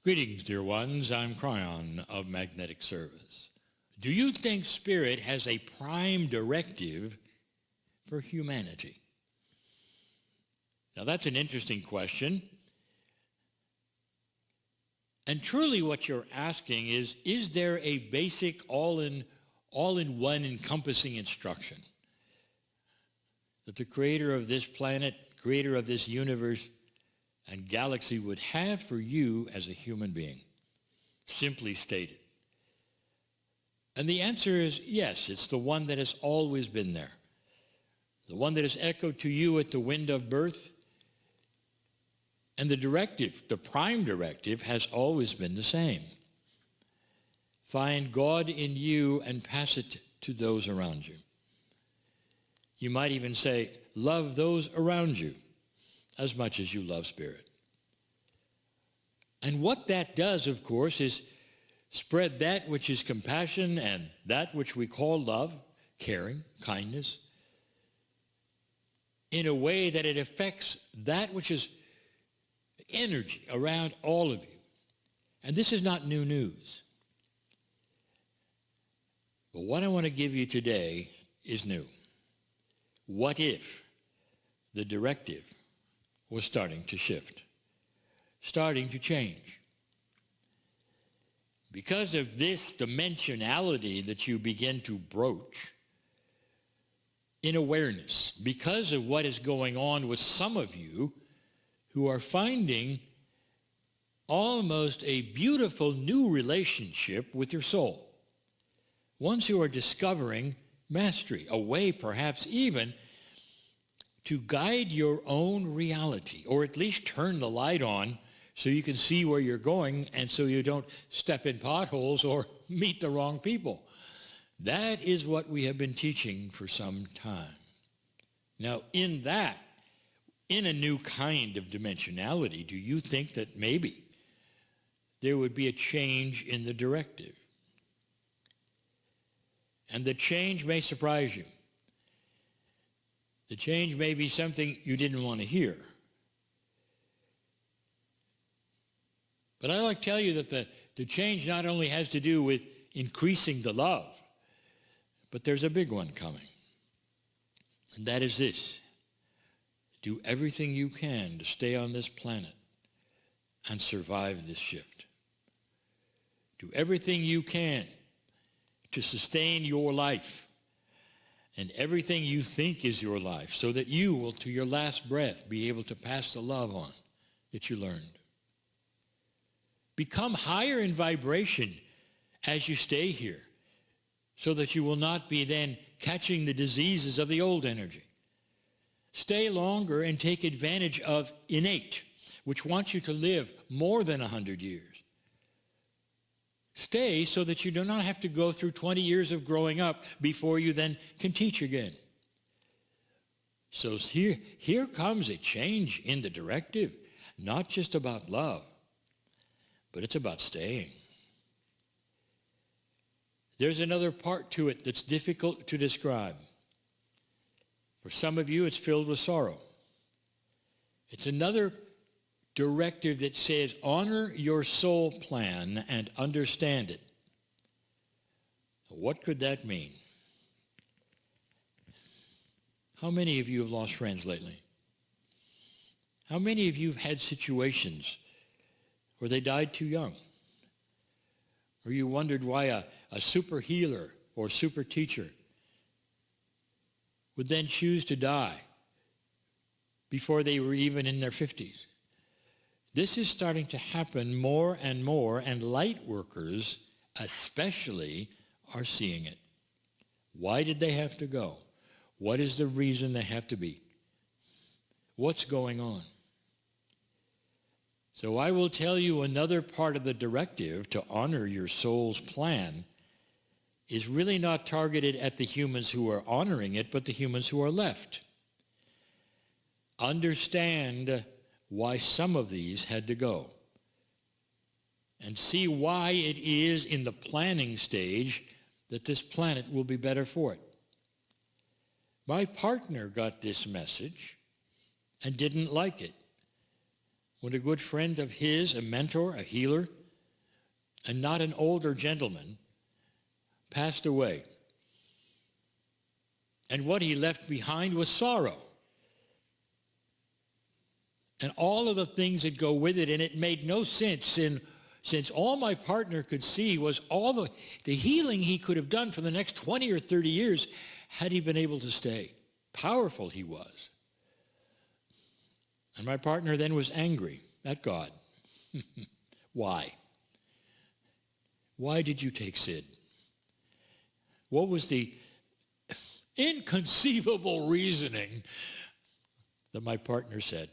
Greetings, dear ones. I'm Cryon of Magnetic Service. Do you think Spirit has a prime directive for humanity? Now, that's an interesting question. And truly what you're asking is there a basic all-in-one encompassing instruction that the creator of this planet, creator of this universe and galaxy would have for you as a human being, simply stated? And the answer is yes, it's the one that has always been there. The one that has echoed to you at the wind of birth. And the directive, the prime directive, has always been the same. Find God in you and pass it to those around you. You might even say, love those around you as much as you love Spirit. And what that does, of course, is spread that which is compassion and that which we call love, caring, kindness, in a way that it affects that which is energy around all of you. And this is not new news. But what I want to give you today is new. What if the directive was starting to shift, starting to change? Because of this dimensionality that you begin to broach in awareness, because of what is going on with some of you who are finding almost a beautiful new relationship with your soul, ones who are discovering mastery, a way perhaps even to guide your own reality, or at least turn the light on so you can see where you're going and so you don't step in potholes or meet the wrong people. That is what we have been teaching for some time. Now, in a new kind of dimensionality, do you think that maybe there would be a change in the directive? And the change may surprise you. The change may be something you didn't want to hear. But I like to tell you that the change not only has to do with increasing the love, but there's a big one coming. And that is this: do everything you can to stay on this planet and survive this shift. Do everything you can to sustain your life and everything you think is your life, so that you will, to your last breath, be able to pass the love on that you learned. Become higher in vibration as you stay here, so that you will not be then catching the diseases of the old energy. Stay longer and take advantage of innate, which wants you to live more than 100 years. Stay so that you do not have to go through 20 years of growing up before you then can teach again. So here comes a change in the directive, not just about love, but it's about staying. There's another part to it that's difficult to describe. For some of you, it's filled with sorrow. It's another directive that says, honor your soul plan and understand it. What could that mean? How many of you have lost friends lately? How many of you have had situations where they died too young? Or you wondered why a super healer or super teacher would then choose to die before they were even in their 50s. This is starting to happen more and more, and light workers especially are seeing it. Why did they have to go? What is the reason they have to be? What's going on? So I will tell you another part of the directive to honor your soul's plan is really not targeted at the humans who are honoring it, but the humans who are left. Understand why some of these had to go, and see why it is in the planning stage that this planet will be better for it. My partner got this message and didn't like it. When a good friend of his, a mentor, a healer, and not an older gentleman, passed away. And what he left behind was sorrow. And all of the things that go with it, and it made no sense since all my partner could see was all the healing he could have done for the next 20 or 30 years had he been able to stay. Powerful he was. And my partner then was angry at God. Why? Why did you take Sid? What was the inconceivable reasoning that my partner said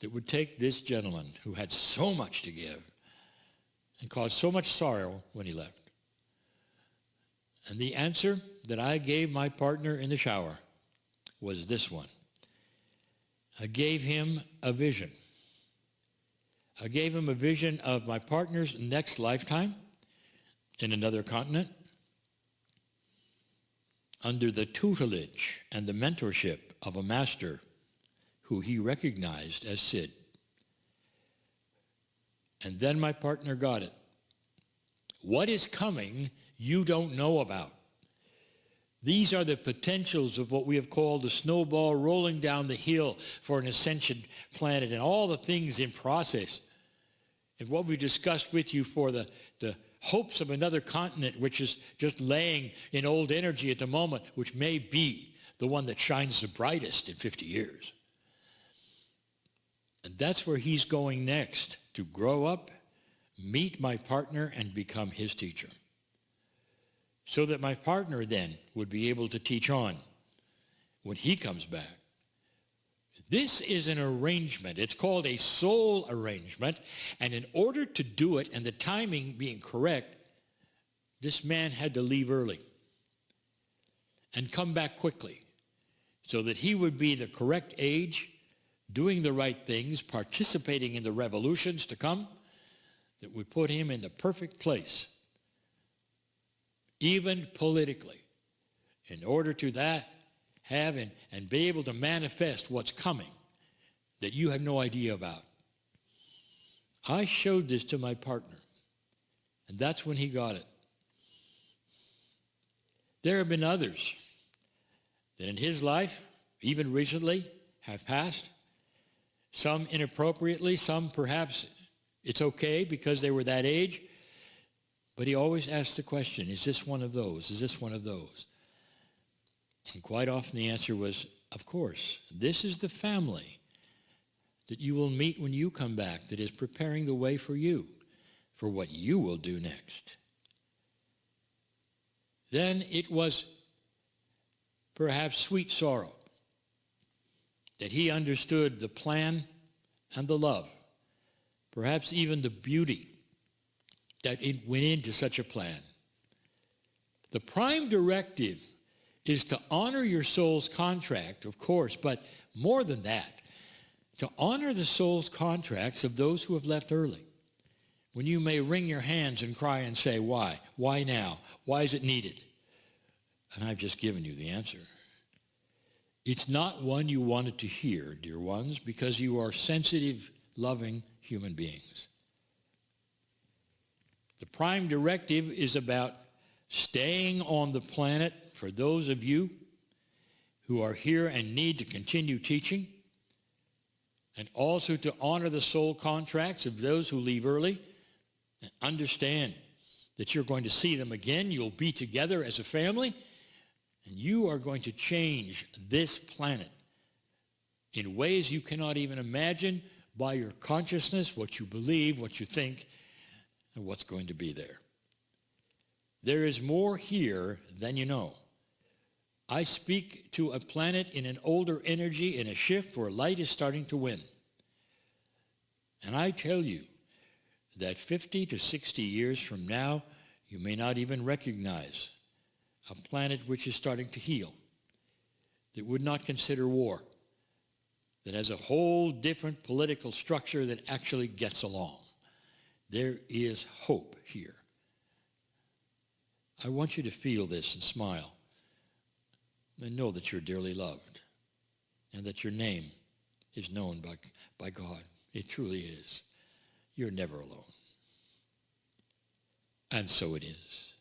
that would take this gentleman who had so much to give and caused so much sorrow when he left? And the answer that I gave my partner in the shower was this one. I gave him a vision. I gave him a vision of my partner's next lifetime in another continent under the tutelage and the mentorship of a master who he recognized as Sid. And then my partner got it. What is coming you don't know about. These are the potentials of what we have called the snowball rolling down the hill for an ascension planet and all the things in process. And what we discussed with you for the hopes of another continent, which is just laying in old energy at the moment, which may be the one that shines the brightest in 50 years. And that's where he's going next, to grow up, meet my partner, and become his teacher. So that my partner then would be able to teach on when he comes back. This is an arrangement. It's called a soul arrangement. And in order to do it, and the timing being correct, this man had to leave early and come back quickly so that he would be the correct age, doing the right things, participating in the revolutions to come that would put him in the perfect place, even politically, in order to that have and be able to manifest what's coming that you have no idea about. I showed this to my partner, and that's when he got it. There have been others that in his life, even recently, have passed, some inappropriately, some perhaps it's okay because they were that age, but he always asked the question, is this one of those? Is this one of those? And quite often the answer was, of course, this is the family that you will meet when you come back that is preparing the way for you, for what you will do next. Then it was perhaps sweet sorrow that he understood the plan and the love, perhaps even the beauty that it went into such a plan. The prime directive is to honor your soul's contract, of course, but more than that, to honor the soul's contracts of those who have left early. When you may wring your hands and cry and say, why? Why now? Why is it needed? And I've just given you the answer. It's not one you wanted to hear, dear ones, because you are sensitive, loving human beings. The prime directive is about staying on the planet for those of you who are here and need to continue teaching, and also to honor the soul contracts of those who leave early and understand that you're going to see them again. You'll be together as a family, and you are going to change this planet in ways you cannot even imagine by your consciousness, what you believe, what you think, and what's going to be there. There is more here than you know. I speak to a planet in an older energy, in a shift where light is starting to win. And I tell you that 50 to 60 years from now, you may not even recognize a planet which is starting to heal, that would not consider war, that has a whole different political structure that actually gets along. There is hope here. I want you to feel this and smile and know that you're dearly loved and that your name is known by God. It truly is. You're never alone. And so it is.